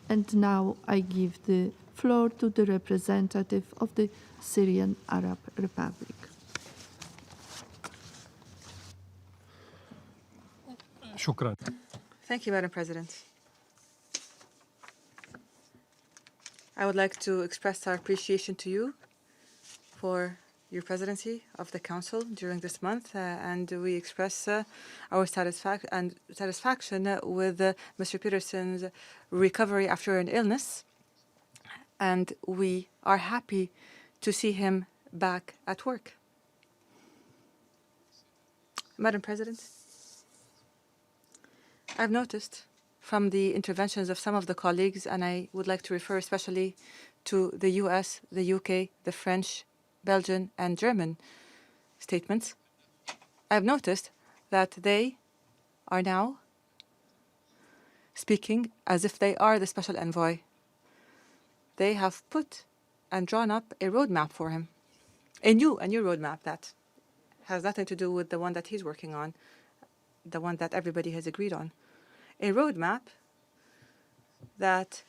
And now I give the floor to the representative of the Syrian Arab Republic. شكرا. Thank you, Madam President. I would like to express our appreciation to you for your presidency of the Council during this month, and we express our satisfaction with Mr. Peterson's recovery after an illness, and we are happy to see him back at work. Madam President, I've noticed from the interventions of some of the colleagues, and I would like to refer especially to the US, the UK, the French, Belgian, and German statements, I've noticed that they are now speaking as if they are the special envoy. They have put and drawn up a roadmap for him, a new roadmap that has nothing to do with the one that he's working on, the one that everybody has agreed on. A roadmap that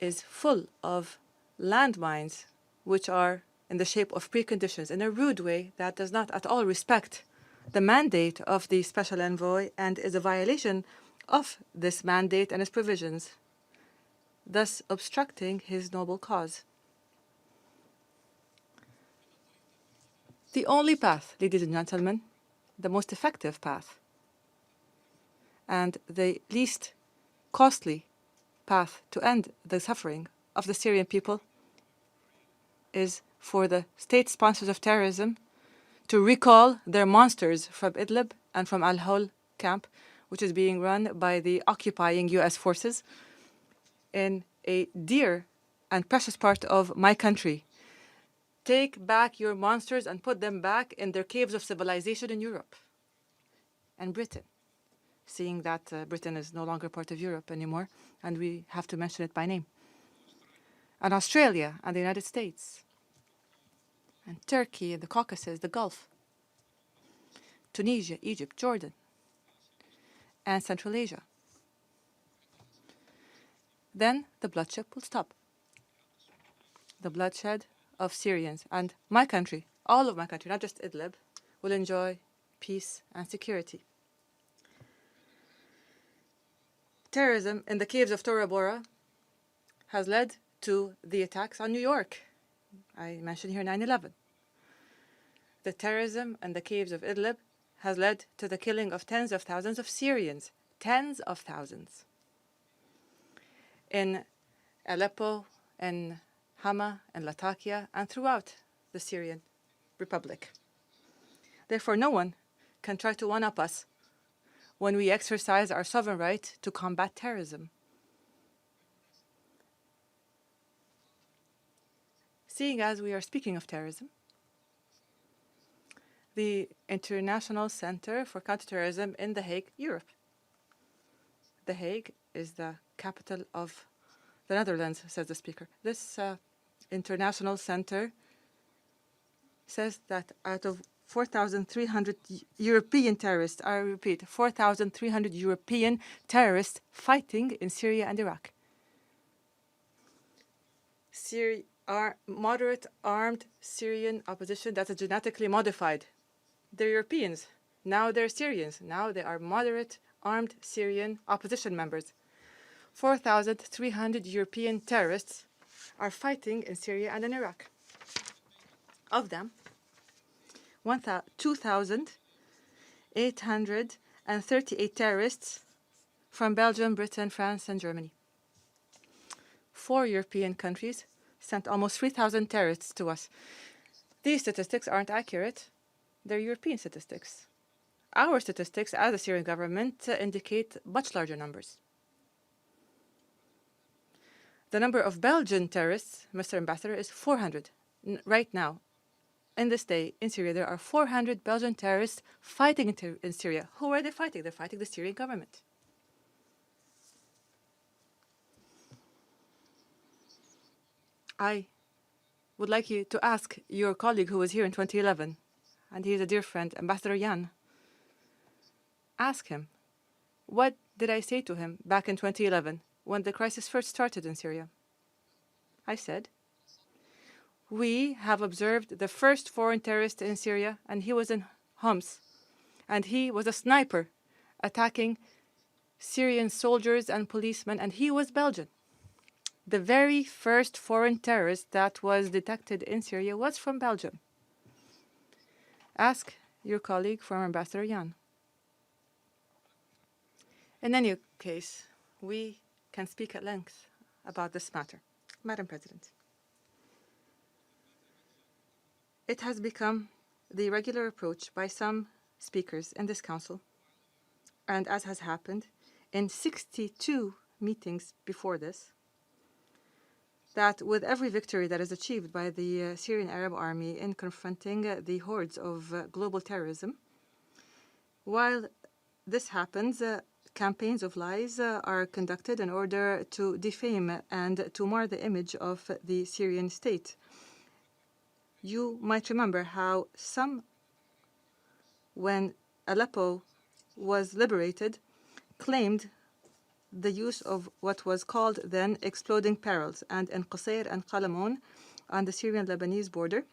is full of landmines which are in the shape of preconditions in a rude way that does not at all respect the mandate of the special envoy and is a violation of this mandate and its provisions, thus obstructing his noble cause. The only path, ladies and gentlemen, the most effective path, and the least costly path to end the suffering of the Syrian people is for the state sponsors of terrorism to recall their monsters from Idlib and from Al-Hol camp, which is being run by the occupying US forces in a dear and precious part of my country. Take back your monsters and put them back in their caves of civilization in Europe and Britain, seeing that Britain is no longer part of Europe anymore, and we have to mention it by name, and Australia and the United States, and Turkey and the Caucasus, the Gulf, Tunisia, Egypt, Jordan, and Central Asia. Then the bloodshed will stop. The bloodshed of Syrians and my country, all of my country, not just Idlib, will enjoy peace and security. Terrorism in the caves of Tora Bora has led to the attacks on New York. I mentioned here 9/11. The terrorism in the caves of Idlib has led to the killing of tens of thousands of Syrians, tens of thousands. In Aleppo, in Hama, and Latakia, and throughout the Syrian Republic. Therefore, no one can try to one-up us when we exercise our sovereign right to combat terrorism. Seeing as we are speaking of terrorism, the International Center for Counterterrorism in The Hague, Europe. The Hague is the capital of the Netherlands, says the speaker. This international center says that out of 4,300 European terrorists, I repeat, 4,300 European terrorists fighting in Syria and Iraq. Moderate armed Syrian opposition that is genetically modified. They're Europeans. Now they're Syrians. Now they are moderate armed Syrian opposition members. 4,300 European terrorists are fighting in Syria and in Iraq. Of them, 2,838 terrorists from Belgium, Britain, France, and Germany. 4 European countries sent almost 3,000 terrorists to us. These statistics aren't accurate. They're European statistics. Our statistics as the Syrian government indicate much larger numbers. The number of Belgian terrorists, Mr. Ambassador, is 400. Right now, in this day, in Syria, there are 400 Belgian terrorists fighting in Syria. Who are they fighting? They're fighting the Syrian government. I would like you to ask your colleague who was here in 2011, and he is a dear friend, Ambassador Jan. Ask him, what did I say to him back in 2011 when the crisis first started in Syria. I said, we have observed the first foreign terrorist in Syria, and he was in Homs, and he was a sniper attacking Syrian soldiers and policemen, and he was Belgian. The very first foreign terrorist that was detected in Syria was from Belgium. Ask your colleague, former Ambassador Jan. In any case, we can speak at length about this matter. Madam President, it has become the regular approach by some speakers in this Council, and as has happened in 62 meetings before this, that with every victory that is achieved by the Syrian Arab Army in confronting the hordes of global terrorism, while this happens, campaigns of lies are conducted in order to defame and to mar the image of the Syrian state. You might remember how some, when Aleppo was liberated, claimed the use of what was called then exploding perils, and in Qusayr and Qalamon on the Syrian-Lebanese border,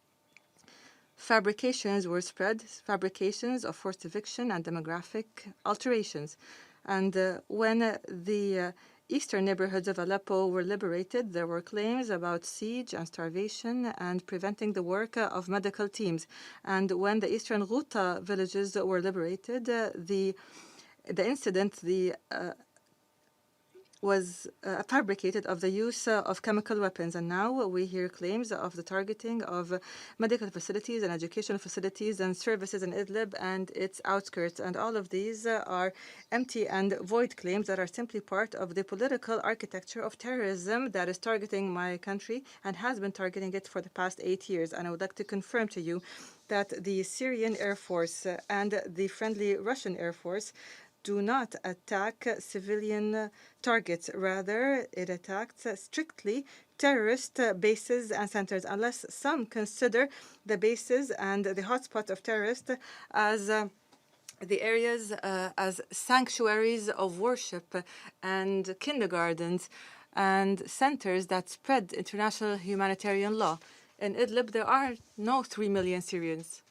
fabrications were spread, fabrications of forced eviction and demographic alterations. And when the eastern neighborhoods of Aleppo were liberated, there were claims about siege and starvation and preventing the work of medical teams. And when the eastern Ghouta villages were liberated, the incident was fabricated of the use of chemical weapons. And now we hear claims of the targeting of medical facilities and educational facilities and services in Idlib and its outskirts. And all of these are empty and void claims that are simply part of the political architecture of terrorism that is targeting my country and has been targeting it for the past 8 years. And I would like to confirm to you that the Syrian Air Force and the friendly Russian Air Force do not attack civilian targets. Rather, it attacks strictly terrorist bases and centers, unless some consider the bases and the hotspots of terrorists as the areas as sanctuaries of worship and kindergartens and centers that spread international humanitarian law. In Idlib, there are no 3 million Syrians.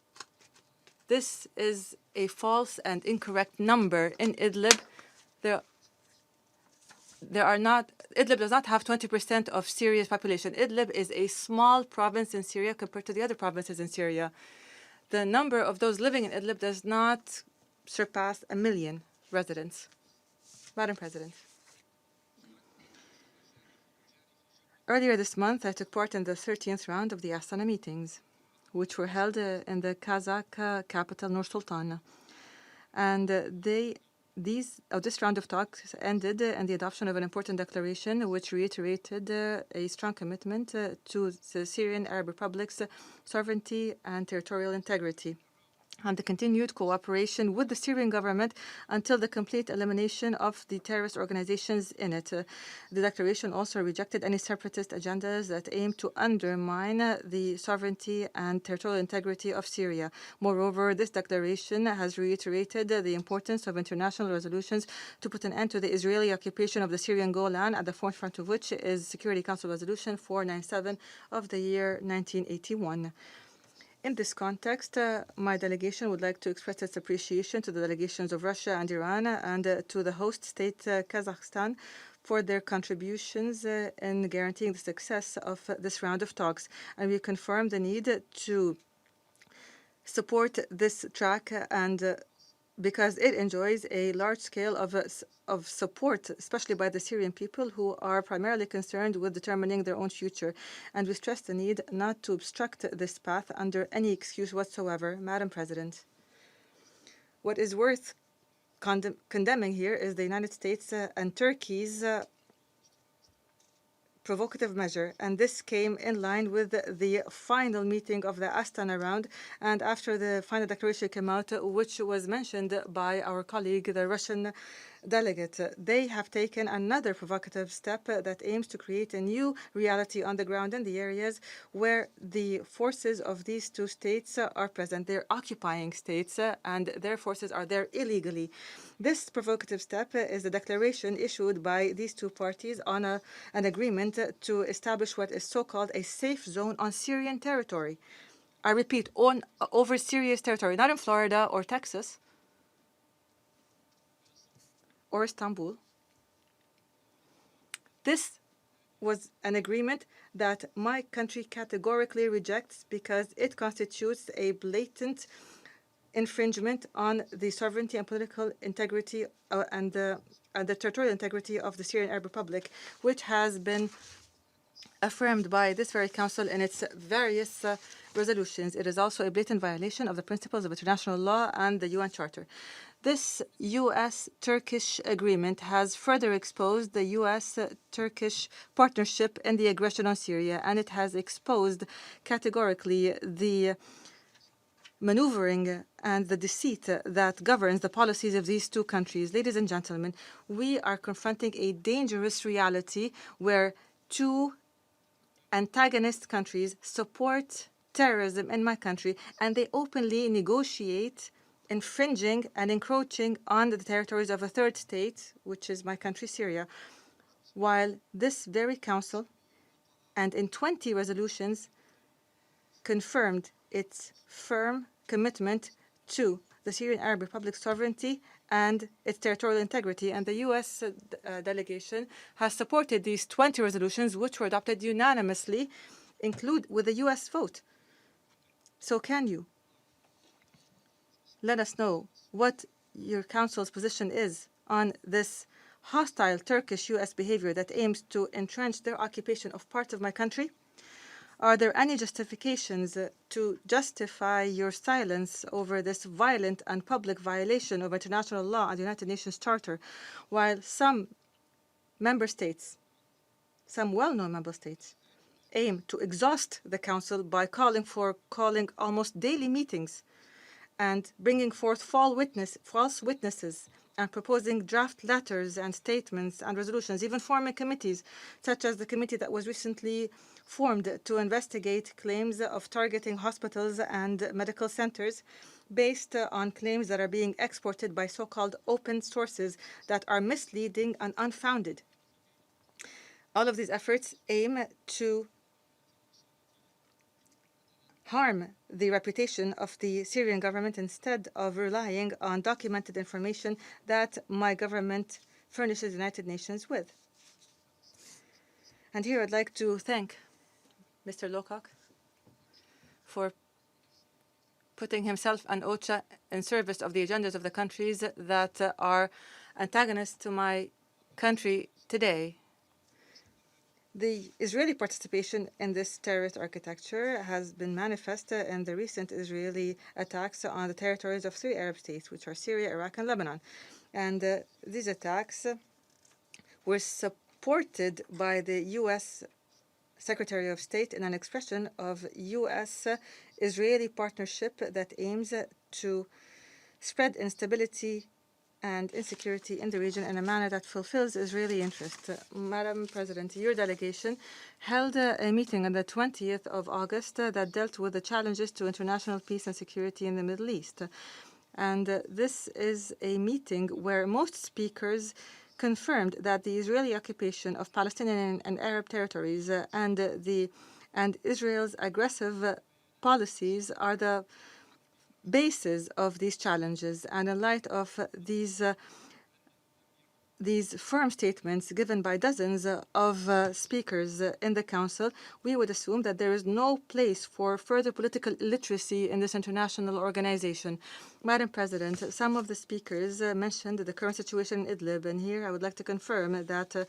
This is a false and incorrect number. In Idlib, Idlib does not have 20% of Syria's population. Idlib is a small province in Syria compared to the other provinces in Syria. The number of those living in Idlib does not surpass 1 million residents. Madam President, earlier this month, I took part in the 13th round of the Astana meetings, which were held in the Kazakh capital, Nur Sultan. And this round of talks ended in the adoption of an important declaration which reiterated a strong commitment to the Syrian Arab Republic's sovereignty and territorial integrity, and the continued cooperation with the Syrian government until the complete elimination of the terrorist organizations in it. The declaration also rejected any separatist agendas that aim to undermine the sovereignty and territorial integrity of Syria. Moreover, this declaration has reiterated the importance of international resolutions to put an end to the Israeli occupation of the Syrian Golan, at the forefront of which is Security Council Resolution 497 of the year 1981. In this context, my delegation would like to express its appreciation to the delegations of Russia and Iran and to the host state, Kazakhstan, for their contributions in guaranteeing the success of this round of talks. And we confirm the need to support this track and because it enjoys a large scale of support, especially by the Syrian people, who are primarily concerned with determining their own future. And we stress the need not to obstruct this path under any excuse whatsoever. Madam President, what is worth condemning here is the United States and Turkey's provocative measure, and this came in line with the final meeting of the Astana round and after the final declaration came out, which was mentioned by our colleague, the Russian delegate. They have taken another provocative step that aims to create a new reality on the ground in the areas where the forces of these two states are present. They're occupying states and their forces are there illegally. This provocative step is the declaration issued by these two parties on an agreement to establish what is so-called a safe zone on Syrian territory. I repeat, over Syria's territory, not in Florida or Texas or Istanbul. This was an agreement that my country categorically rejects because it constitutes a blatant infringement on the sovereignty and political integrity and the territorial integrity of the Syrian Arab Republic, which has been affirmed by this very council in its various resolutions. It is also a blatant violation of the principles of international law and the UN Charter. This U.S.-Turkish agreement has further exposed the U.S.-Turkish partnership in the aggression on Syria, and it has exposed categorically the maneuvering and the deceit that governs the policies of these two countries. Ladies and gentlemen, we are confronting a dangerous reality where two antagonist countries support terrorism in my country, and they openly negotiate infringing and encroaching on the territories of a third state, which is my country, Syria, while this very council, and in 20 resolutions, confirmed its firm commitment to the Syrian Arab Republic's sovereignty and its territorial integrity. And the U.S. Delegation has supported these 20 resolutions, which were adopted unanimously, include with the U.S. vote. So can you let us know what your council's position is on this hostile Turkish-U.S. behavior that aims to entrench their occupation of parts of my country? Are there any justifications to justify your silence over this violent and public violation of international law and the United Nations Charter, while some member states, some well-known member states, aim to exhaust the Council by calling almost daily meetings and bringing forth false witnesses and proposing draft letters and statements and resolutions, even forming committees, such as the committee that was recently formed to investigate claims of targeting hospitals and medical centers based on claims that are being exported by so-called open sources that are misleading and unfounded. All of these efforts aim to harm the reputation of the Syrian government instead of relying on documented information that my government furnishes the United Nations with. And here I'd like to thank Mr. Lowcock for putting himself and OCHA in service of the agendas of the countries that are antagonists to my country today. The Israeli participation in this terrorist architecture has been manifest in the recent Israeli attacks on the territories of three Arab states, which are Syria, Iraq, and Lebanon. And these attacks were supported by the U.S. Secretary of State in an expression of U.S.-Israeli partnership that aims to spread instability and insecurity in the region in a manner that fulfills Israeli interests. Madam President, your delegation held a meeting on the 20th of August that dealt with the challenges to international peace and security in the Middle East. And this is a meeting where most speakers confirmed that the Israeli occupation of Palestinian and Arab territories and Israel's aggressive policies are the basis of these challenges. And in light of these firm statements given by dozens of speakers in the Council, we would assume that there is no place for further political illiteracy in this international organization. Madam President, some of the speakers mentioned the current situation in Idlib, and here I would like to confirm that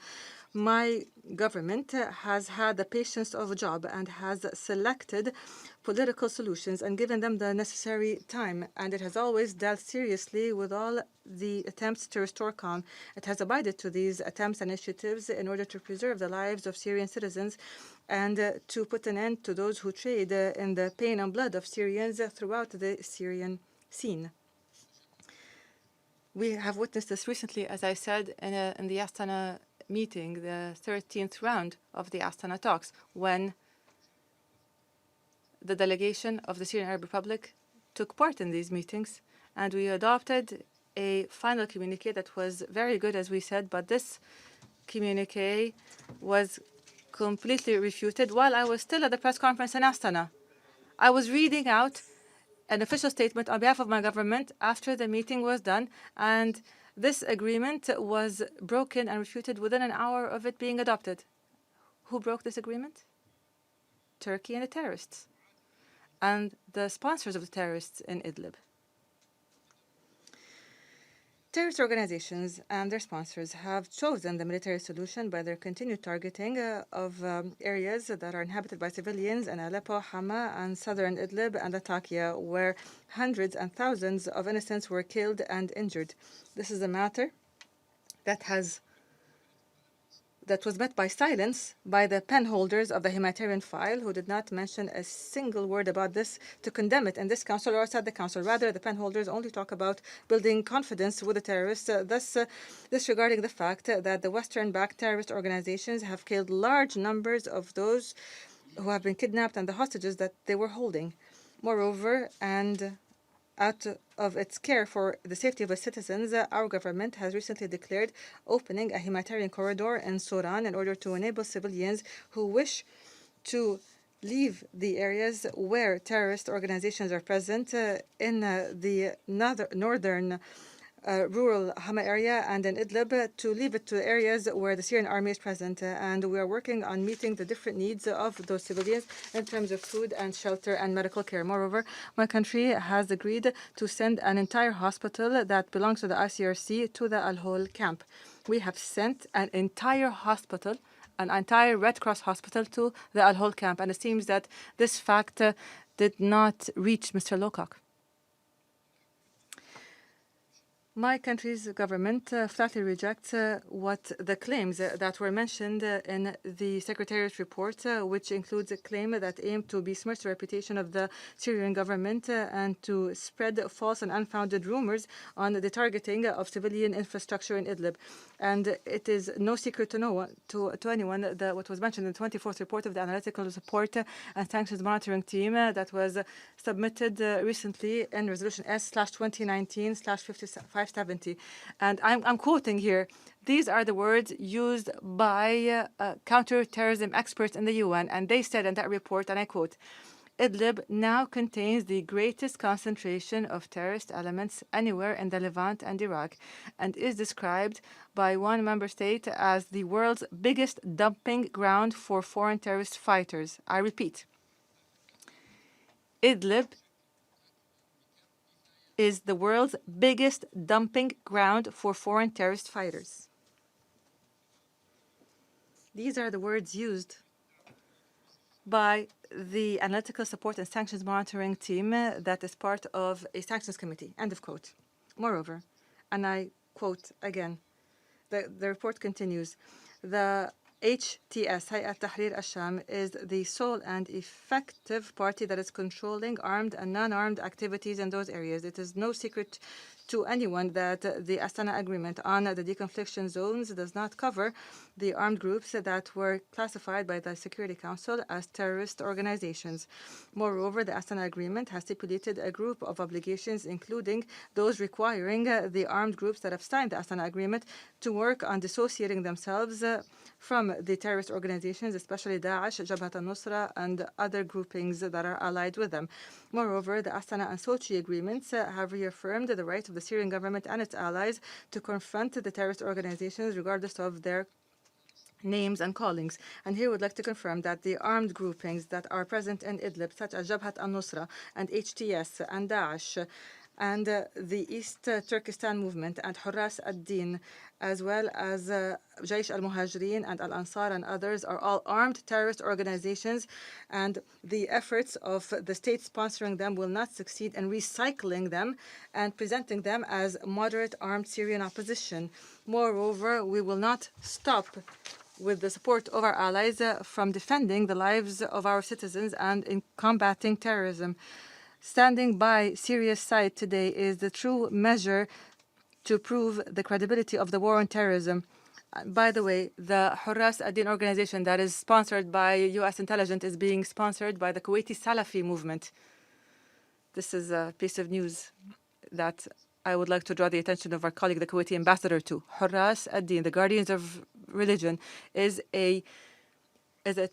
my government has had the patience of a job and has selected political solutions and given them the necessary time, and it has always dealt seriously with all the attempts to restore calm. It has abided to these attempts and initiatives in order to preserve the lives of Syrian citizens and to put an end to those who trade in the pain and blood of Syrians throughout the Syrian scene. We have witnessed this recently, as I said, in the Astana meeting, the 13th round of the Astana talks, when the delegation of the Syrian Arab Republic took part in these meetings, and we adopted a final communique that was very good, as we said, but this communique was completely refuted while I was still at the press conference in Astana. I was reading out an official statement on behalf of my government after the meeting was done, and this agreement was broken and refuted within an hour of it being adopted. Who broke this agreement? Turkey and the terrorists, and the sponsors of the terrorists in Idlib. Terrorist organizations and their sponsors have chosen the military solution by their continued targeting of areas that are inhabited by civilians in Aleppo, Hama, and southern Idlib and Latakia, where hundreds and thousands of innocents were killed and injured. This is a matter that was met by silence by the pen holders of the humanitarian file, who did not mention a single word about this to condemn it in this council or outside the council. Rather, the pen holders only talk about building confidence with the terrorists, thus disregarding the fact that the Western-backed terrorist organizations have killed large numbers of those who have been kidnapped and the hostages that they were holding. Moreover, and out of its care for the safety of its citizens, our government has recently declared opening a humanitarian corridor in Soran in order to enable civilians who wish to leave the areas where terrorist organizations are present in the northern rural Hama area and in Idlib to leave it to areas where the Syrian army is present. And we are working on meeting the different needs of those civilians in terms of food and shelter and medical care. Moreover, my country has agreed to send an entire hospital that belongs to the ICRC to the Al-Hol camp. We have sent an entire hospital, an entire Red Cross hospital to the Al-Hol camp. And it seems that this fact did not reach Mr. Lowcock. My country's government flatly rejects what the claims that were mentioned in the Secretariat's report, which includes a claim that aimed to besmirch the reputation of the Syrian government and to spread false and unfounded rumors on the targeting of civilian infrastructure in Idlib. And it is no secret to anyone that what was mentioned in the 24th report of the Analytical Support and Sanctions Monitoring Team that was submitted recently in Resolution S/2019/5570. And I'm quoting here. These are the words used by counterterrorism experts in the UN, and they said in that report, and I quote, Idlib now contains the greatest concentration of terrorist elements anywhere in the Levant and Iraq, and is described by one member state as the world's biggest dumping ground for foreign terrorist fighters. I repeat, Idlib is the world's biggest dumping ground for foreign terrorist fighters. These are the words used by the Analytical Support and Sanctions Monitoring Team that is part of a sanctions committee. End of quote. Moreover, and I quote again, the report continues, the HTS, Hayat Tahrir al-Sham, is the sole and effective party that is controlling armed and non-armed activities in those areas. It is no secret to anyone that the Astana Agreement on the deconfliction zones does not cover the armed groups that were classified by the Security Council as terrorist organizations. Moreover, the Astana Agreement has stipulated a group of obligations, including those requiring the armed groups that have signed the Astana Agreement to work on dissociating themselves from the terrorist organizations, especially Daesh, Jabhat al-Nusra, and other groupings that are allied with them. Moreover, the Astana and Sochi agreements have reaffirmed the right of the Syrian government and its allies to confront the terrorist organizations regardless of their names and callings. And here we'd like to confirm that the armed groupings that are present in Idlib, such as Jabhat al-Nusra and HTS and Daesh, and the East Turkestan movement and Hurras ad-Din, as well as Jaish al-Muhajirin and al-Ansar and others, are all armed terrorist organizations, and the efforts of the state sponsoring them will not succeed in recycling them and presenting them as moderate armed Syrian opposition. Moreover, we will not stop with the support of our allies from defending the lives of our citizens and in combating terrorism. Standing by Syria's side today is the true measure to prove the credibility of the war on terrorism. By the way, the Hurras ad-Din organization that is sponsored by U.S. intelligence is being sponsored by the Kuwaiti Salafi movement. This is a piece of news that I would like to draw the attention of our colleague, the Kuwaiti ambassador, to. Hurras ad-Din, the Guardians of Religion, is a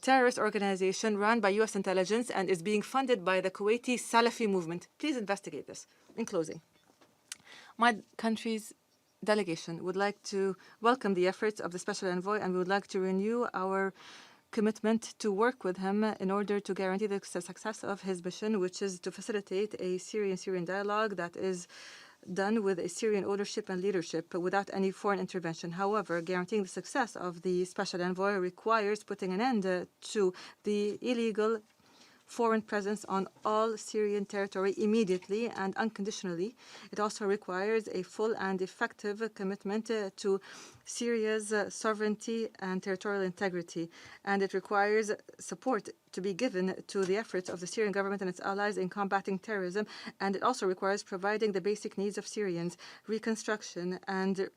terrorist organization run by U.S. intelligence and is being funded by the Kuwaiti Salafi movement. Please investigate this. In closing, my country's delegation would like to welcome the efforts of the Special Envoy, and we would like to renew our commitment to work with him in order to guarantee the success of his mission, which is to facilitate a Syrian dialogue that is done with a Syrian ownership and leadership without any foreign intervention. However, guaranteeing the success of the Special Envoy requires putting an end to the illegal foreign presence on all Syrian territory immediately and unconditionally. It also requires a full and effective commitment to Syria's sovereignty and territorial integrity, and it requires support to be given to the efforts of the Syrian government and its allies in combating terrorism, and it also requires providing the basic needs of Syrians, reconstruction, and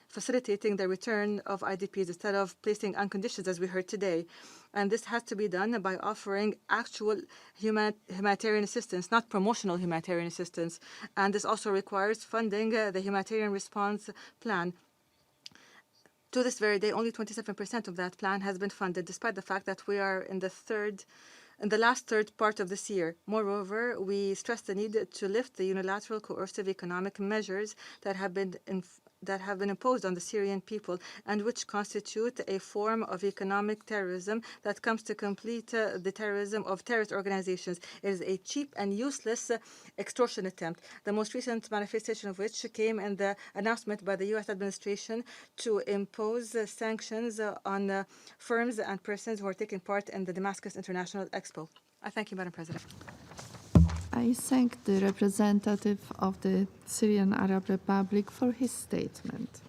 facilitating the return of IDPs instead of placing unconditions, as we heard today. And this has to be done by offering actual humanitarian assistance, not promotional humanitarian assistance. And this also requires funding the humanitarian response plan. To this very day, only 27% of that plan has been funded, despite the fact that we are in the last third part of this year. Moreover, we stress the need to lift the unilateral coercive economic measures that have been imposed on the Syrian people and which constitute a form of economic terrorism that comes to complete the terrorism of terrorist organizations. It is a cheap and useless extortion attempt, the most recent manifestation of which came in the announcement by the U.S. administration to impose sanctions on firms and persons who are taking part in the Damascus International Expo. I thank you, Madam President. I thank the representative of the Syrian Arab Republic for his statement.